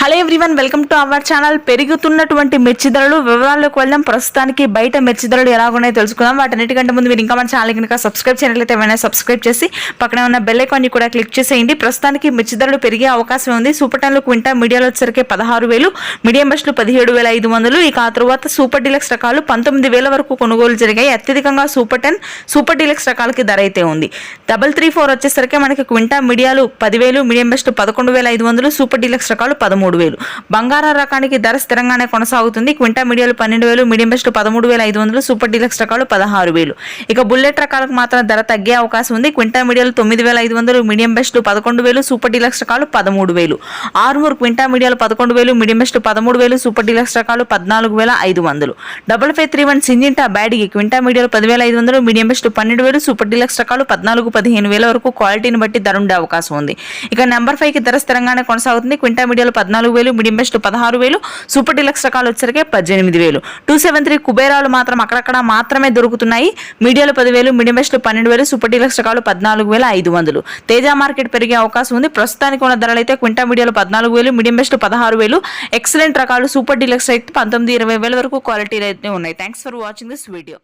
Hello everyone, welcome to our channel. పెరుగుతున్నటువంటి మిర్చి ధరలు వివరాల్లోకి వెళ్దాం. ప్రస్తుతానికి బయట మిర్చి ధరలు ఎలాగున్నాయో తెలుసుకుందాం. వాటన్నిటికంటే ముందు మీరు ఇంకా మన ఛానల్ కనుక సబ్స్క్రైబ్ చేయనట్లయితే ఏమైనా సబ్స్క్రైబ్ చేసి పక్కన ఉన్న బెల్ ఐకాన్ని కూడా క్లిక్ చేసేయండి. ప్రస్తుతానికి మిర్చి ధరలు పెరిగే అవకాశం ఉంది. సూపర్ టెన్లు క్వింటా మీడియాలో వచ్చేసరికి 16,000, మీడియం బెస్ట్లు 17,500. ఇక ఆ తర్వాత సూపర్ డీలక్స్ రకాలు 19,000 వరకు కొనుగోలు జరిగాయి. అత్యధికంగా సూపర్ 10, సూపర్ డీలక్స్ రకాలకి ధర అయితే ఉంది. 334 వచ్చేసరికి మనకి క్వింటా మీడియాలు 10,000, మీడియం బెస్ట్ 11,500, సూపర్ డీలక్స్ రకాలు 13,000. బంగారం రకానికి ధర స్థిరంగానే కొనసాగుతుంది. క్వింటా మీడియాలు 12,000, మీడియం బెస్ట్ 13,500, సూపర్ డీలక్స్ రకాలు 16,000. ఇక బుల్లెట్ రకాలకు మాత్రం ధర తగ్గే అవకాశం ఉంది. క్వింటా మీడియాలు 9,500, మీడియం బెస్ట్ 11,000, సూపర్ డీలక్స్ రకాలు 13,000. ఆర్మూర్ క్వింటా మీడియాలు 11,000, మీడియం బెస్ట్ 13,000, సూపర్ డీలక్స్ రకాలు 14,500. 5531 సింజింటా బ్యాడీ క్వింటా మీడియాలు 10,500, మీడియం బెస్ట్ 12,000, సూపర్ డీలక్స్ రకాలు 14,000-15,000 వరకు క్వాలిటీని బట్టి ధర ఉండే అవకాశం ఉంది. ఇక నెంబర్ 5 కి ధర స్థిరంగానే కొనసాగుతుంది. క్వింటా మీడియాలు 14,000, మీడియం బెస్ట్ 16,000, సూపర్ డీలక్స్ రకాలు వచ్చరికి 18,000. 273 కుబేరాలు మాత్రం అక్కడక్కడ మాత్రమే దొరుకుతున్నాయి. మీడియాలు 10,000, మీడియం బెస్ట్ 12,000, సూపర్ డీలక్స్ రకాలు 14,500. తేజ మార్కెట్ పెరిగే అవకాశం ఉంది. ప్రస్తుతానికి ఉన్న ధరలు అయితే క్వింటా మీడియాలు 14,000, మీడియం బెస్ట్ 16,000, ఎక్సలెంట్ రకాలు సూపర్ డీలక్స్ అయితే 19,000-20,000 వరకు క్వాలిటీ అయితే ఉన్నాయి. Thanks for watching this video.